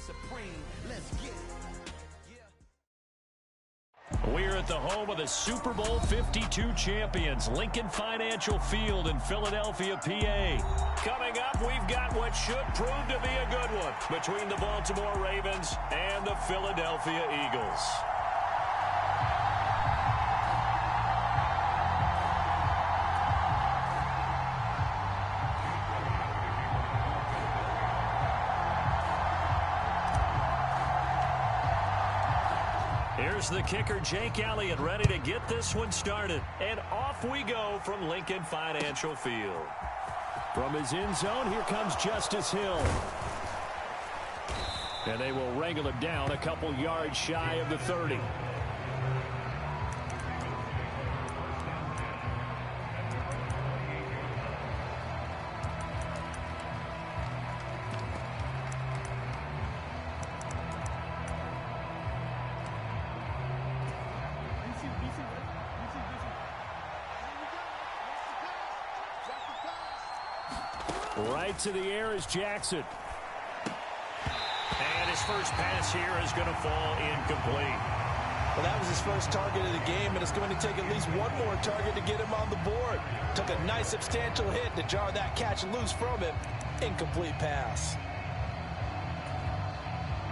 supreme. Let's get it. We're at the home of the Super Bowl 52 champions, Lincoln Financial Field in Philadelphia, PA. Coming up, we've got what should prove to be a good one between the Baltimore Ravens and the Philadelphia Eagles. Here's the kicker, Jake Elliott, ready to get this one started. And off we go from Lincoln Financial Field. From his end zone, here comes Justice Hill. And they will wrangle him down a couple yards shy of the 30. Right to the air is Jackson. And his first pass here is going to fall incomplete. Well, that was his first target of the game, and it's going to take at least one more target to get him on the board. Took a nice substantial hit to jar that catch loose from him. Incomplete pass.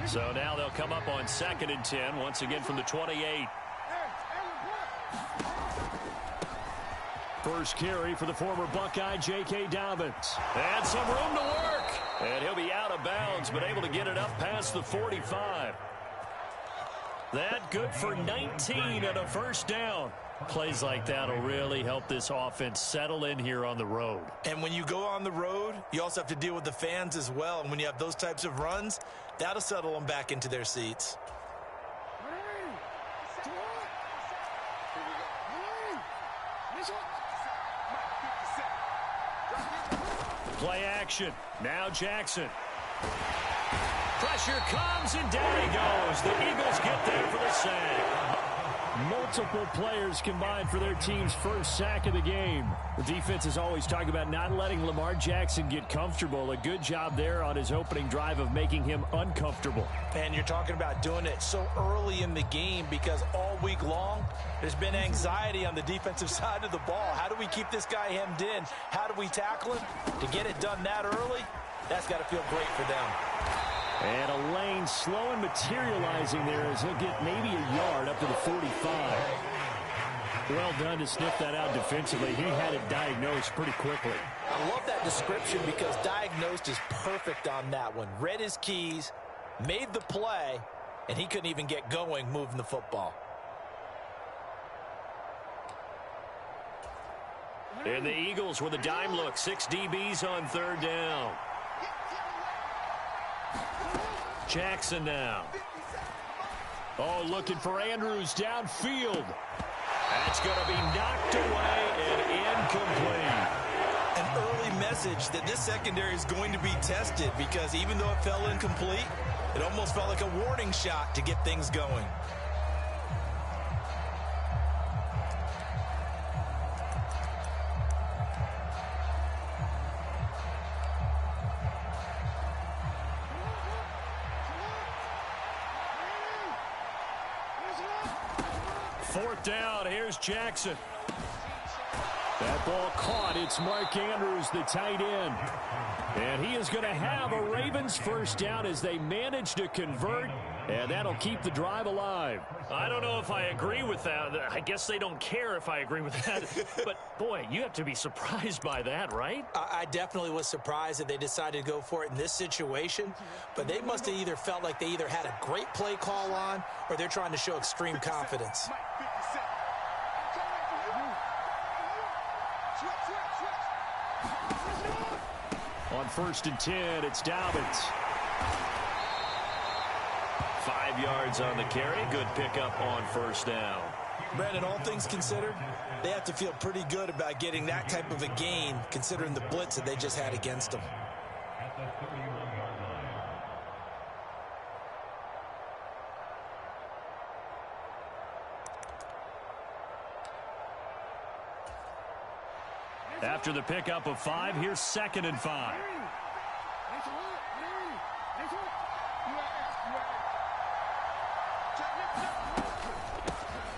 So now they'll come up on 2nd and 10, once again from the 28. First carry for the former Buckeye, J.K. Dobbins. And some room to work. And he'll be out of bounds, but able to get it up past the 45. That good for 19 and a first down. Plays like that will really help this offense settle in here on the road. And when you go on the road, you also have to deal with the fans as well. And when you have those types of runs, that'll settle them back into their seats. Play action. Now Jackson. Pressure comes, and down he goes. The Eagles get there for the sack. Multiple players combined for their team's first sack of the game. The defense is always talking about not letting Lamar Jackson get comfortable. A good job there on his opening drive of making him uncomfortable. And you're talking about doing it so early in the game because all week long there's been anxiety on the defensive side of the ball. How do we keep this guy hemmed in? How do we tackle him? To get it done that early, that's got to feel great for them. And a lane slow and materializing there as he'll get maybe a yard up to the 45. Well done to sniff that out defensively. He had it diagnosed pretty quickly. I love that description because diagnosed is perfect on that one. Read his keys, made the play, and he couldn't even get going moving the football. And the Eagles with a dime look. 6 DBs on 3rd down. Jackson now. Oh, looking for Andrews downfield. That's going to be knocked away and incomplete. An early message that this secondary is going to be tested because even though it fell incomplete, it almost felt like a warning shot to get things going. Fourth down, here's Jackson. That ball caught. It's Mark Andrews, the tight end. And he is going to have a Ravens first down as they manage to convert, and that'll keep the drive alive. I don't know if I agree with that. I guess they don't care if I agree with that. But, boy, you have to be surprised by that, right? I definitely was surprised that they decided to go for it in this situation. But they must have either felt like they either had a great play call on or they're trying to show extreme confidence. On 1st and 10, it's Dobbins. 5 yards on the carry. Good pickup on 1st down. Brandon, all things considered, they have to feel pretty good about getting that type of a gain considering the blitz that they just had against them. After the pickup of 5, here's 2nd and 5.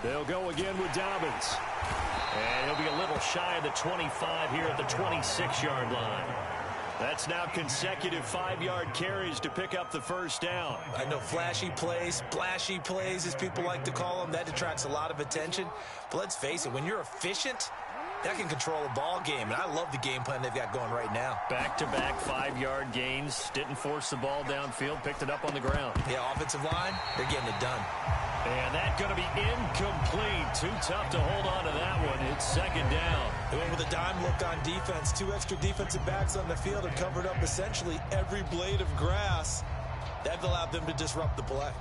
They'll go again with Dobbins. And he'll be a little shy of the 25 here at the 26-yard line. That's now consecutive 5-yard carries to pick up the first down. I know flashy plays, splashy plays, as people like to call them. That detracts a lot of attention. But let's face it, when you're efficient, that can control a ball game. And I love the game plan they've got going right now. Back-to-back 5-yard gains. Didn't force the ball downfield. Picked it up on the ground. Yeah, offensive line, they're getting it done. And that's going to be incomplete. Too tough to hold on to that one. It's second down. They went with a dime look on defense. 2 extra defensive backs on the field and covered up essentially every blade of grass. That allowed them to disrupt the play.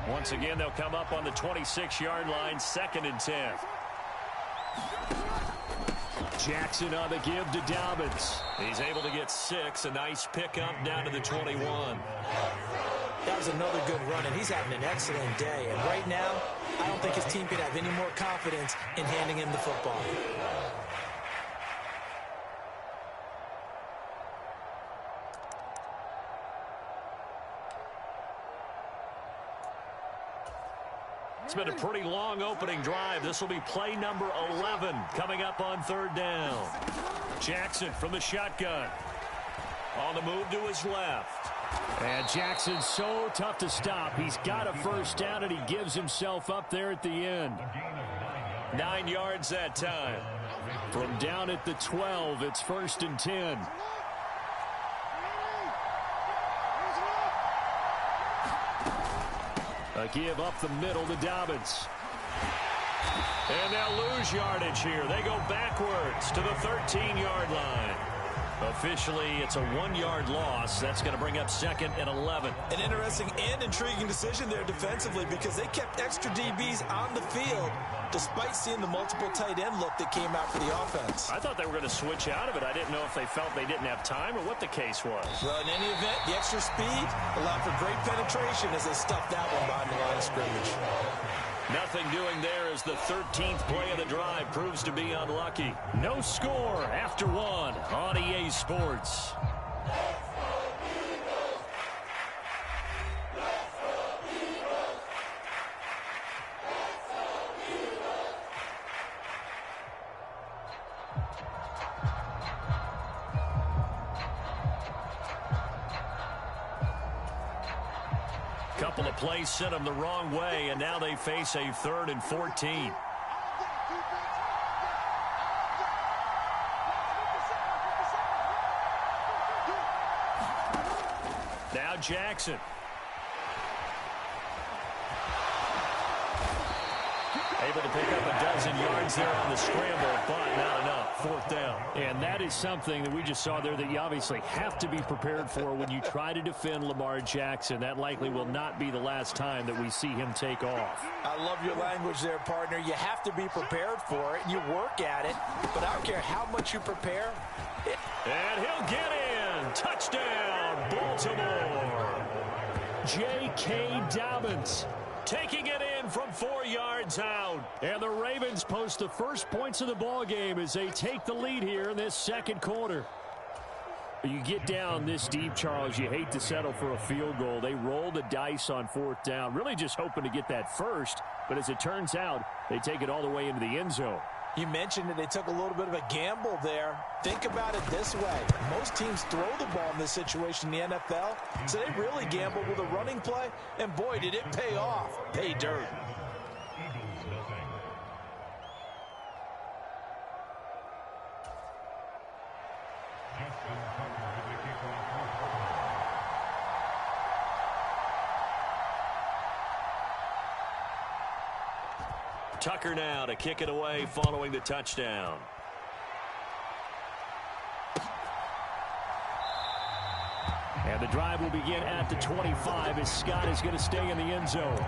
Once again, they'll come up on the 26-yard line, 2nd and 10. Jackson on the give to Dobbins. He's able to get 6. A nice pickup down to the 21. That was another good run, and he's having an excellent day. And right now, I don't think his team can have any more confidence in handing him the football. It's been a pretty long opening drive. This will be play number 11 coming up on 3rd down. Jackson from the shotgun. On the move to his left. And Jackson's so tough to stop. He's got a first down, and he gives himself up there at the end. 9 yards that time. From down at the 12, it's 1st and 10. A give up the middle to Dobbins. And they'll lose yardage here. They go backwards to the 13-yard line. Officially, it's a 1-yard loss. That's going to bring up 2nd and 11. An interesting and intriguing decision there defensively because they kept extra DBs on the field despite seeing the multiple tight end look that came out for the offense. I thought they were going to switch out of it. I didn't know if they felt they didn't have time or what the case was. Well, in any event, the extra speed allowed for great penetration as they stuffed that one behind the line of scrimmage. Nothing doing there as the 13th play of the drive proves to be unlucky. No score after 1 on EA Sports. Couple of plays sent them the wrong way, and now they face a 3rd and 14. Now Jackson. Able to pick up a dozen yards there on the scramble, but not enough. 4th down. And that is something that we just saw there that you obviously have to be prepared for when you try to defend Lamar Jackson. That likely will not be the last time that we see him take off. I love your language there, partner. You have to be prepared for it. You work at it, but I don't care how much you prepare. And he'll get in. Touchdown, Baltimore. J.K. Dobbins taking it in from 4 yards out. And the Ravens post the first points of the ball game as they take the lead here in this 2nd quarter. You get down this deep, Charles, you hate to settle for a field goal. They roll the dice on 4th down, really just hoping to get that first. But as it turns out, they take it all the way into the end zone. You mentioned that they took a little bit of a gamble there. Think about it this way. Most teams throw the ball in this situation in the NFL, so they really gambled with a running play, and boy, did it pay off. Pay dirt. Tucker now to kick it away following the touchdown. And the drive will begin at the 25 as Scott is going to stay in the end zone.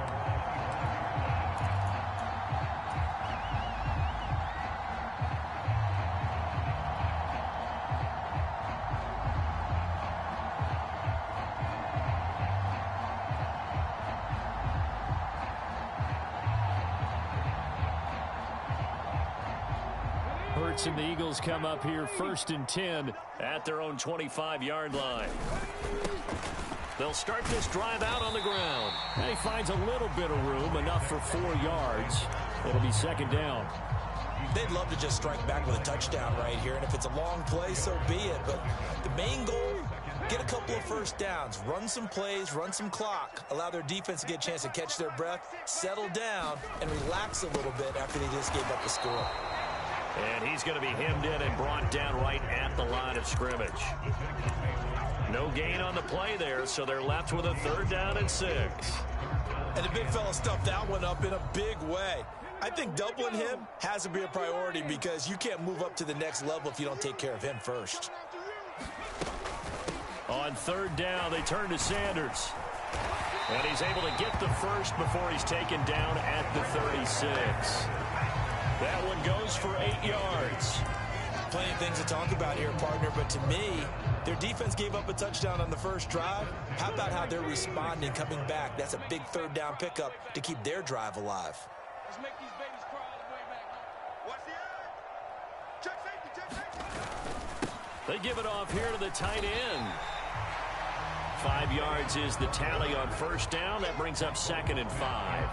Hurts and the Eagles come up here 1st and 10 at their own 25-yard line. They'll start this drive out on the ground. And he finds a little bit of room, enough for 4 yards. It'll be 2nd down. They'd love to just strike back with a touchdown right here, and if it's a long play, so be it. But the main goal, get a couple of first downs, run some plays, run some clock, allow their defense to get a chance to catch their breath, settle down, and relax a little bit after they just gave up the score. And he's going to be hemmed in and brought down right at the line of scrimmage. No gain on the play there, so they're left with a 3rd down and 6. And the big fella stuffed that one up in a big way. I think doubling him has to be a priority because you can't move up to the next level if you don't take care of him first. On 3rd down, they turn to Sanders. And he's able to get the first before he's taken down at the 36. That one goes for 8 yards. Plenty of things to talk about here, partner, but to me, their defense gave up a touchdown on the first drive. How about how they're responding, coming back? That's a big 3rd down pickup to keep their drive alive. Let's make these babies crawl all the way back. Watch the eye. Check safety, check safety. They give it off here to the tight end. 5 yards is the tally on 1st down. That brings up 2nd and 5.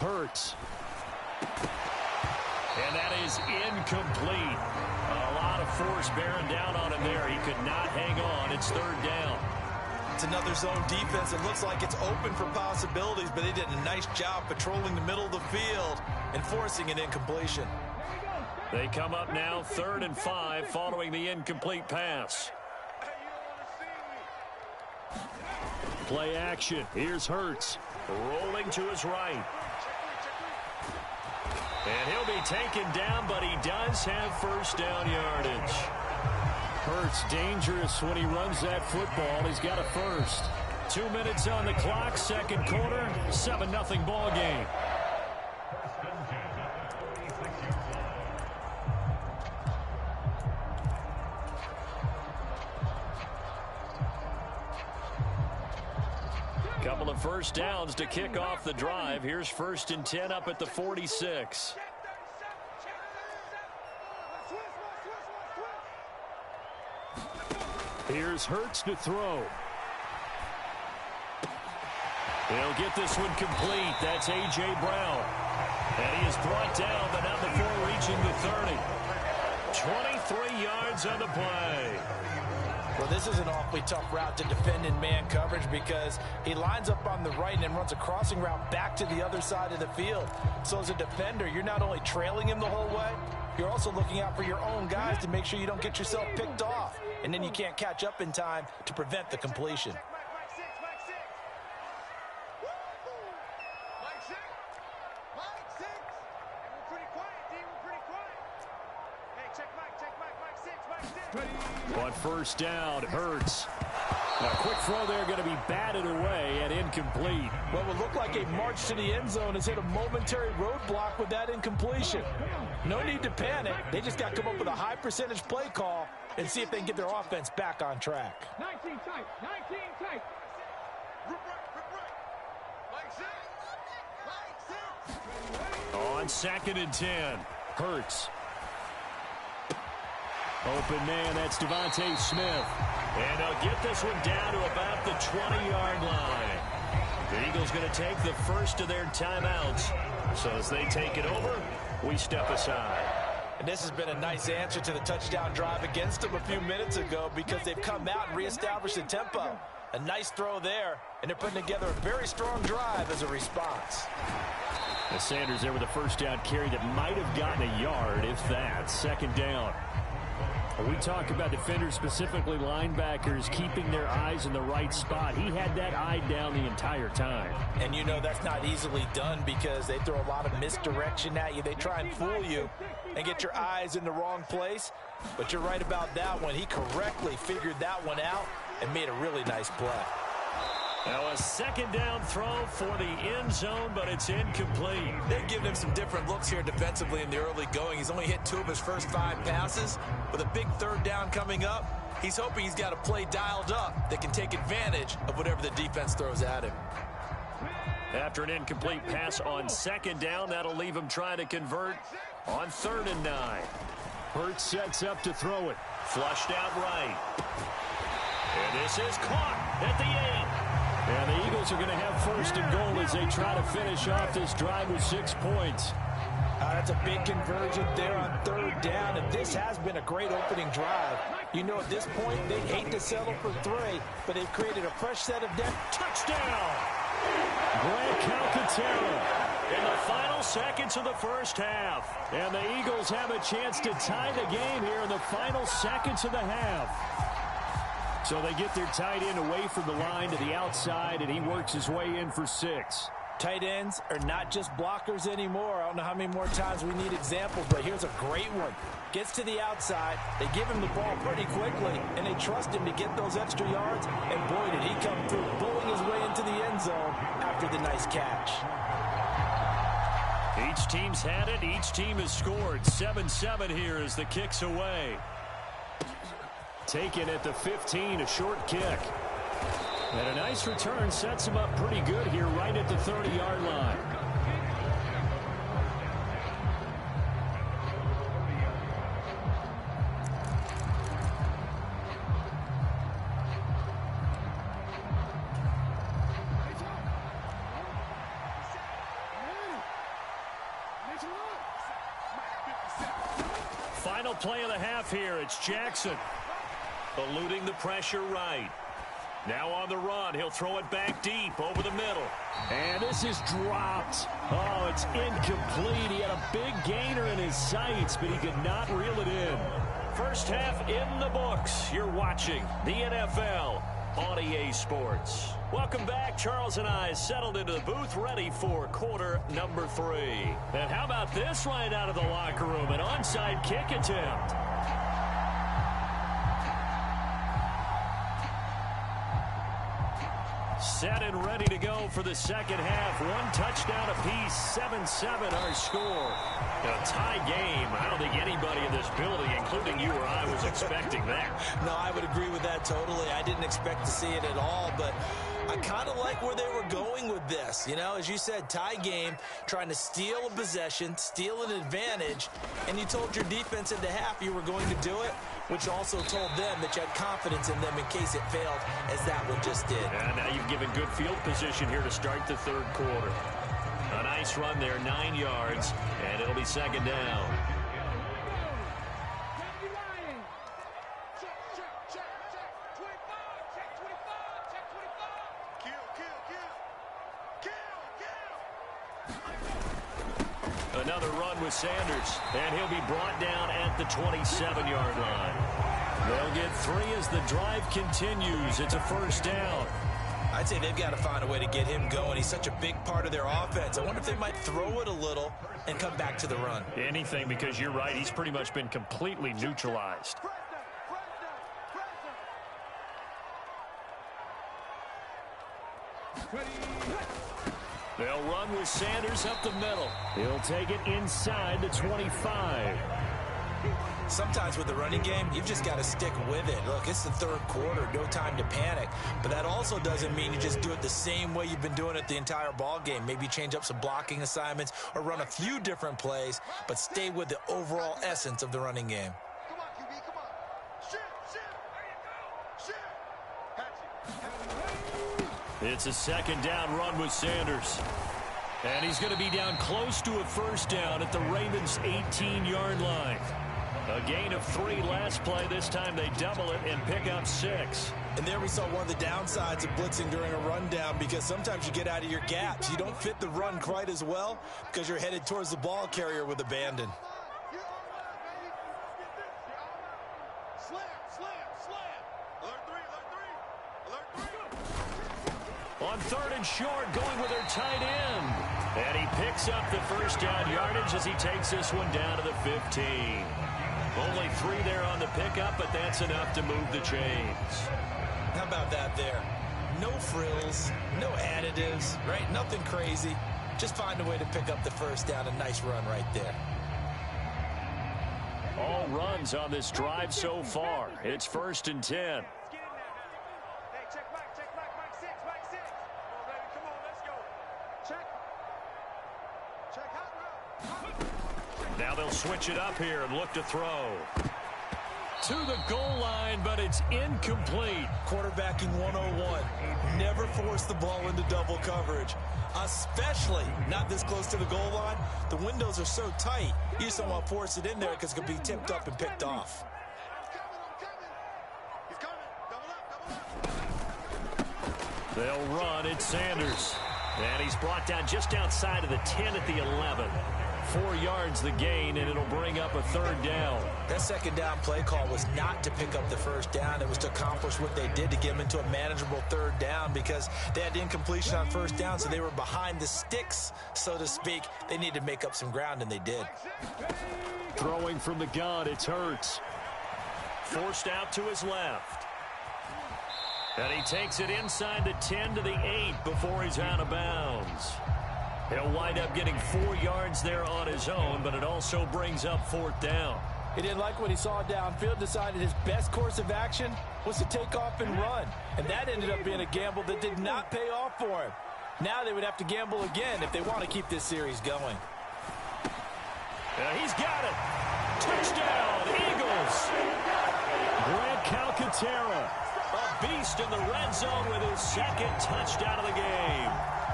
Hurts. And that is incomplete. A lot of force bearing down on him there. He could not hang on. It's 3rd down. It's another zone defense. It looks like it's open for possibilities, but they did a nice job patrolling the middle of the field and forcing an incompletion. They come up now 3rd and 5 following the incomplete pass. Play action. Here's Hurts. Rolling to his right. And he'll be taken down, but he does have 1st down yardage. Hurts dangerous when he runs that football. He's got a first. 2 minutes on the clock, 2nd quarter, 7-0 ball game. Couple of 1st downs to kick off the drive. Here's 1st and 10 up at the 46. Here's Hurts to throw. He'll get this one complete. That's A.J. Brown. And he is brought down, but not before reaching the 30. 23 yards on the play. Well, this is an awfully tough route to defend in man coverage because he lines up on the right and then runs a crossing route back to the other side of the field. So as a defender, you're not only trailing him the whole way, you're also looking out for your own guys to make sure you don't get yourself picked off. And then you can't catch up in time to prevent the completion. On 1st down, Hurts. A quick throw there going to be batted away and incomplete. What would look like a march to the end zone has hit a momentary roadblock with that incompletion. No need to panic. They just got to come up with a high percentage play call and see if they can get their offense back on track. 19 tight, 19 tight. On 2nd and 10, Hurts. Open man, that's Devontae Smith. And they'll get this one down to about the 20-yard line. The Eagles going to take the first of their timeouts. So as they take it over, we step aside. And this has been a nice answer to the touchdown drive against them a few minutes ago because they've come out and reestablished the tempo. A nice throw there, and they're putting together a very strong drive as a response. The Sanders there with a 1st down carry that might have gotten a yard, if that. 2nd down. We talk about defenders, specifically linebackers, keeping their eyes in the right spot. He had that eye down the entire time. And you know that's not easily done because they throw a lot of misdirection at you. They try and fool you and get your eyes in the wrong place. But you're right about that one. He correctly figured that one out and made a really nice play. Now a second down throw for the end zone, but it's incomplete. They've given him some different looks here defensively in the early going. He's only hit 2 of his first 5 passes. With a big third down coming up, he's hoping he's got a play dialed up that can take advantage of whatever the defense throws at him. After an incomplete pass on second down, that'll leave him trying to convert on 3rd and 9. Hurts sets up to throw it. Flushed out right. And this is caught at the 8. And the Eagles are going to have 1st and goal as they try to finish off this drive with 6 points. That's a big conversion there on 3rd down, and this has been a great opening drive. You know, at this point, they'd hate to settle for 3, but they've created a fresh set of depth. Touchdown! Grant Calcaterra in the final seconds of the first half. And the Eagles have a chance to tie the game here in the final seconds of the half. So they get their tight end away from the line to the outside, and he works his way in for 6. Tight ends are not just blockers anymore. I don't know how many more times we need examples, but here's a great one. Gets to the outside, they give him the ball pretty quickly, and they trust him to get those extra yards, and boy, did he come through, bulling his way into the end zone after the nice catch. Each team's had it. Each team has scored. 7-7 here as the kick's away. Taken at the 15, a short kick. And a nice return sets him up pretty good here right at the 30-yard line. Final play of the half here. It's Jackson. Eluding the pressure right. Now on the run. He'll throw it back deep over the middle. And this is dropped. Oh, it's incomplete. He had a big gainer in his sights, but he could not reel it in. First half in the books. You're watching the NFL on EA Sports. Welcome back. Charles and I settled into the booth ready for quarter number 3. And how about this right out of the locker room? An onside kick attempt. Set and ready to go for the second half. 1 touchdown apiece. 7-7 our score. A tie game. I don't think anybody in this building, including you or I, was expecting that. No, I would agree with that totally. I didn't expect to see it at all, but I kind of like where they were going with this. You know, as you said, tie game, trying to steal a possession, steal an advantage, and you told your defense at the half you were going to do it, which also told them that you had confidence in them in case it failed, as that one just did. And now you've given good field position here to start the 3rd quarter. A nice run there, 9 yards, and it'll be second down. Another run with Sanders, and he'll be brought down at the 27-yard line. They'll get 3 as the drive continues. It's a first down. I'd say they've got to find a way to get him going. He's such a big part of their offense. I wonder if they might throw it a little and come back to the run. Anything, because you're right. He's pretty much been completely neutralized. They'll run with Sanders up the middle. He'll take it inside the 25. Sometimes with the running game, you've just got to stick with it. Look, it's the 3rd quarter, no time to panic. But that also doesn't mean you just do it the same way you've been doing it the entire ball game. Maybe change up some blocking assignments or run a few different plays, but stay with the overall essence of the running game. Come on, QB, come on. Shoot. There you go. Shoot. It's a second down run with Sanders. And he's going to be down close to a first down at the Ravens' 18-yard line. A gain of 3 last play. This time they double it and pick up 6. And there we saw one of the downsides of blitzing during a rundown, because sometimes you get out of your gaps. You don't fit the run quite as well because you're headed towards the ball carrier with abandon. Alert three. On 3rd and short, going with their tight end. And he picks up the first down yardage as he takes this one down to the 15. Only 3 there on the pickup, but that's enough to move the chains. How about that there? No frills, no additives, right? Nothing crazy. Just find a way to pick up the first down. A nice run right there. All runs on this drive so far. It's 1st and 10. Now they'll switch it up here and look to throw. To the goal line, but it's incomplete. Quarterbacking 101. Never force the ball into double coverage, especially not this close to the goal line. The windows are so tight, you just don't want to force it in there because it could be tipped up and picked off. They'll run. It's Sanders. And he's brought down just outside of the 10 at the 11. 4 yards the gain, and it'll bring up a 3rd down. That second down play call was not to pick up the first down. It was to accomplish what they did to get them into a manageable 3rd down because they had incompletion on first down, so they were behind the sticks, so to speak. They needed to make up some ground, and they did. Throwing from the gun, it's Hurts. Forced out to his left. And he takes it inside the 10 to the 8 before he's out of bounds. He'll wind up getting 4 yards there on his own, but it also brings up 4th down. He didn't like what he saw downfield, decided his best course of action was to take off and run. And that ended up being a gamble that did not pay off for him. Now they would have to gamble again if they want to keep this series going. He's got it. Touchdown, Eagles. Grant Calcaterra, a beast in the red zone with his 2nd touchdown of the game.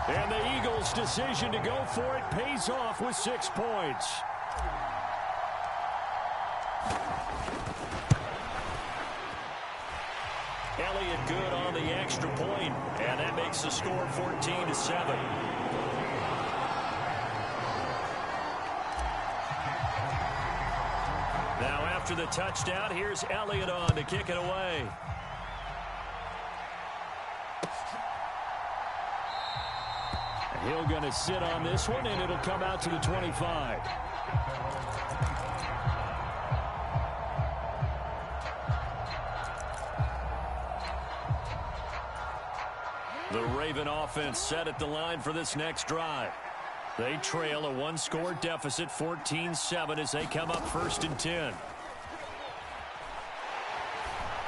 And the Eagles' decision to go for it pays off with 6 points. Elliott good on the extra point, and that makes the score 14-7. Now after the touchdown, here's Elliott on to kick it away. Hill going to sit on this one, and it'll come out to the 25. The Raven offense set at the line for this next drive. They trail a 1-score deficit, 14-7, as they come up 1st and 10.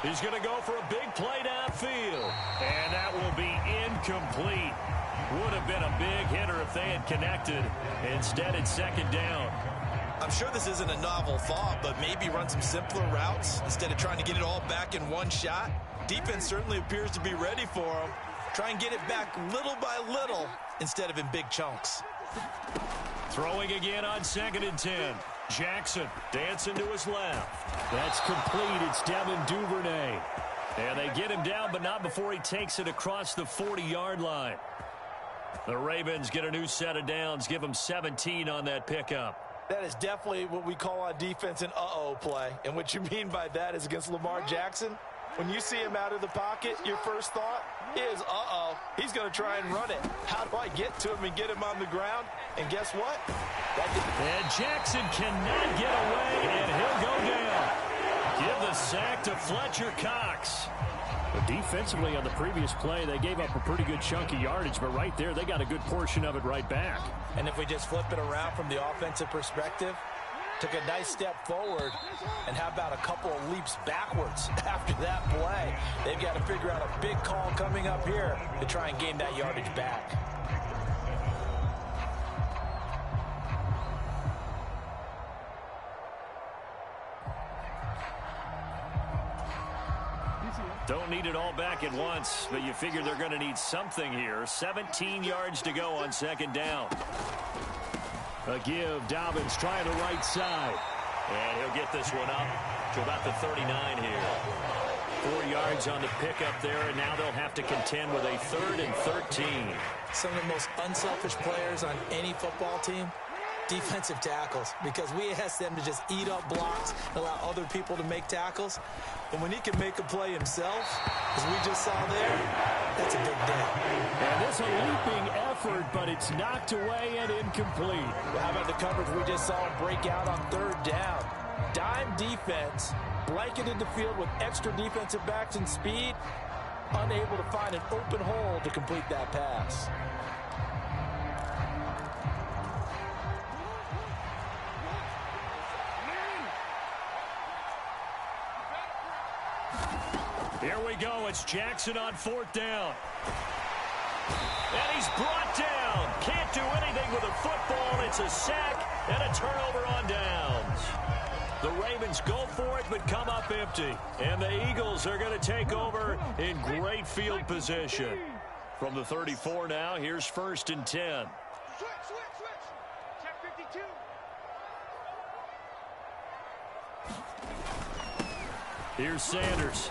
He's going to go for a big play downfield, and that will be incomplete. Would have been a big hitter if they had connected. Instead, it's 2nd down. I'm sure this isn't a novel thought, but maybe run some simpler routes instead of trying to get it all back in one shot. Defense certainly appears to be ready for them. Try and get it back little by little instead of in big chunks. Throwing again on 2nd and 10. Jackson dancing to his left. That's complete. It's Devin Duvernay. And they get him down, but not before he takes it across the 40-yard line. The Ravens get a new set of downs, give them 17 on that pickup. That is definitely what we call on defense an uh-oh play. And what you mean by that is against Lamar Jackson, when you see him out of the pocket, your first thought is, uh-oh, he's going to try and run it. How do I get to him and get him on the ground? And guess what? And Jackson cannot get away, and he'll go down. Give the sack to Fletcher Cox. But defensively on the previous play, they gave up a pretty good chunk of yardage, but right there, they got a good portion of it right back. And if we just flip it around from the offensive perspective, took a nice step forward, and how about a couple of leaps backwards after that play? They've got to figure out a big call coming up here to try and gain that yardage back. Don't need it all back at once, but you figure they're going to need something here. 17 yards to go on 2nd down. A give. Dobbins trying the right side. And he'll get this one up to about the 39 here. 4 yards on the pickup there, and now they'll have to contend with a 3rd and 13. Some of the most unselfish players on any football team defensive tackles, because we ask them to just eat up blocks, allow other people to make tackles. And when he can make a play himself, as we just saw there, that's a big day. And this a leaping effort, but it's knocked away and incomplete. Well, how about the coverage we just saw him break out on third down? Dime defense, blanketed the field with extra defensive backs and speed, unable to find an open hole to complete that pass. Here we go. It's Jackson on fourth down. And he's brought down. Can't do anything with a football. It's a sack and a turnover on downs. The Ravens go for it but come up empty. And the Eagles are going to take over in great field position. From the 34 now, here's 1st and 10. Switch. Check 52. Here's Sanders.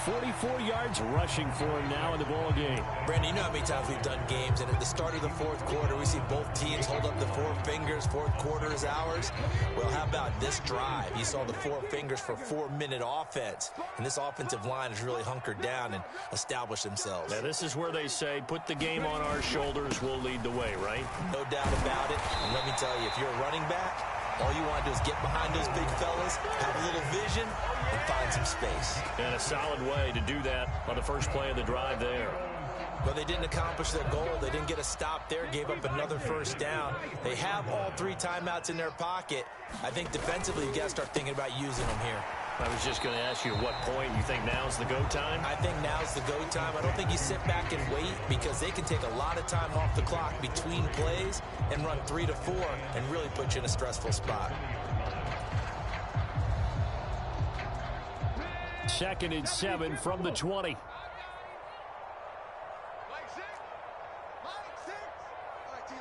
44 yards rushing for him now in the ball game. Brandon, you know how many times we've done games, and at the start of the fourth quarter, we see both teams hold up the four fingers. Fourth quarter is ours. Well, how about this drive? You saw the four fingers for 4-minute offense, and this offensive line has really hunkered down and established themselves. Now, this is where they say, put the game on our shoulders, we'll lead the way, right? No doubt about it. And let me tell you, if you're a running back, all you want to do is get behind those big fellas, have a little vision, and find some space. And a solid way to do that on the first play of the drive there. But they didn't accomplish their goal. They didn't get a stop there, gave up another first down. They have all 3 timeouts in their pocket. I think defensively, you got to start thinking about using them here. I was just going to ask you at what point you think now's the go time? I think now's the go time. I don't think you sit back and wait, because they can take a lot of time off the clock between plays and run 3 to 4 and really put you in a stressful spot. 2nd and 7 from the 20. Mike 6. All right, T,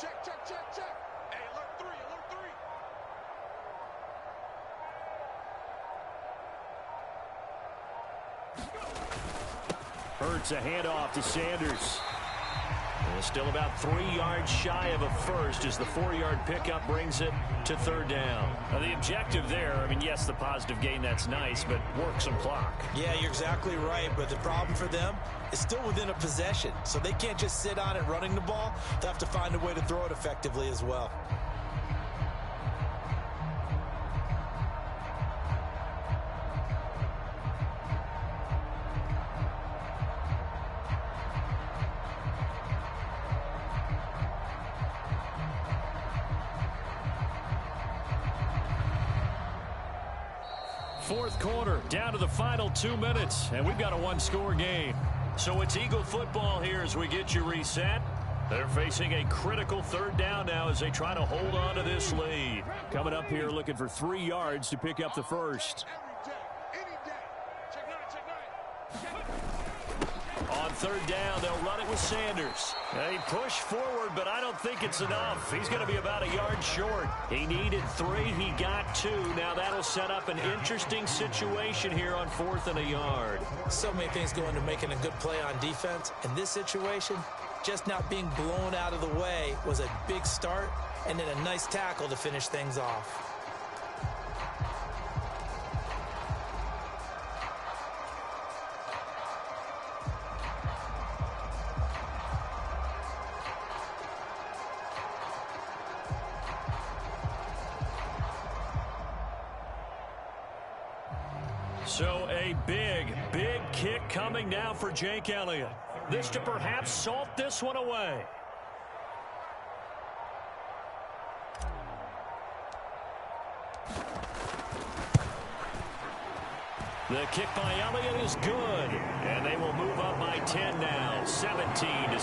Check. Hey, alert 3. Hurts a handoff to Sanders. And still about 3 yards shy of a first as the 4-yard pickup brings it to 3rd down. Now, the objective there, I mean, yes, the positive gain, that's nice, but work some clock. Yeah, you're exactly right, but the problem for them is still within a possession, so they can't just sit on it running the ball. They have to find a way to throw it effectively as well. Fourth quarter, down to the final 2 minutes, and we've got a 1-score game. So it's Eagle football here as we get you reset. They're facing a critical 3rd down now as they try to hold on to this lead. Coming up here looking for 3 yards to pick up the first. On 3rd down, they'll run it with Sanders. They push forward, but I don't think it's enough. He's going to be about a yard short. He needed 3. He got 2. Now that'll set up an interesting situation here on 4th and a yard. So many things go into making a good play on defense. In this situation, just not being blown out of the way was a big start, and then a nice tackle to finish things off. So a big kick coming now for Jake Elliott. This to perhaps salt this one away. The kick by Elliott is good. And they will move up by 10 now, 17-7.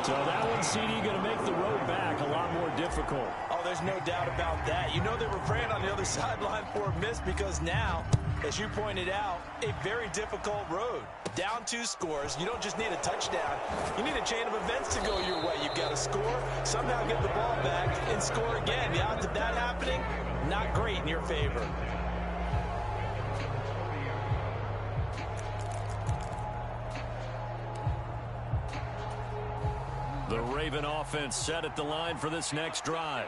So that one, CD, going to make the road back a lot more difficult. Oh, there's no doubt about that. You know they were praying on the other sideline for a miss, because now, as you pointed out, a very difficult road. Down 2 scores. You don't just need a touchdown. You need a chain of events to go your way. You've got to score, somehow get the ball back, and score again. The odds of that happening, not great in your favor. The Raven offense set at the line for this next drive.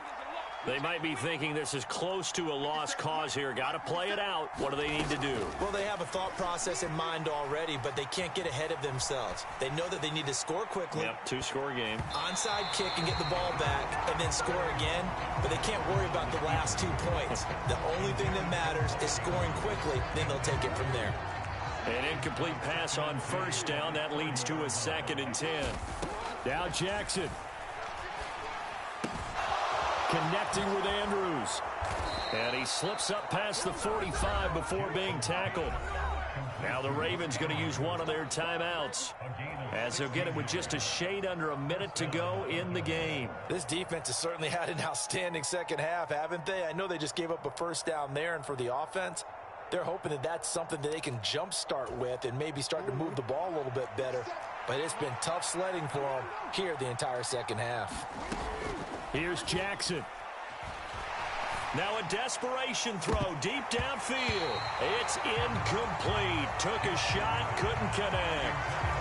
They might be thinking this is close to a lost cause here. Got to play it out. What do they need to do? Well, they have a thought process in mind already, but they can't get ahead of themselves. They know that they need to score quickly. Yep, two-score game. Onside kick and get the ball back and then score again, but they can't worry about the last 2 points. The only thing that matters is scoring quickly, then they'll take it from there. An incomplete pass on first down. That leads to a 2nd and 10. Now Jackson. Connecting with Andrews. And he slips up past the 45 before being tackled. Now the Ravens going to use one of their timeouts, as they'll get it with just a shade under a minute to go in the game. This defense has certainly had an outstanding second half, haven't they? I know they just gave up a first down there, and for the offense, they're hoping that that's something that they can jumpstart with and maybe start to move the ball a little bit better. But it's been tough sledding for them here the entire second half. Here's Jackson. Now a desperation throw deep downfield. It's incomplete. Took a shot, couldn't connect.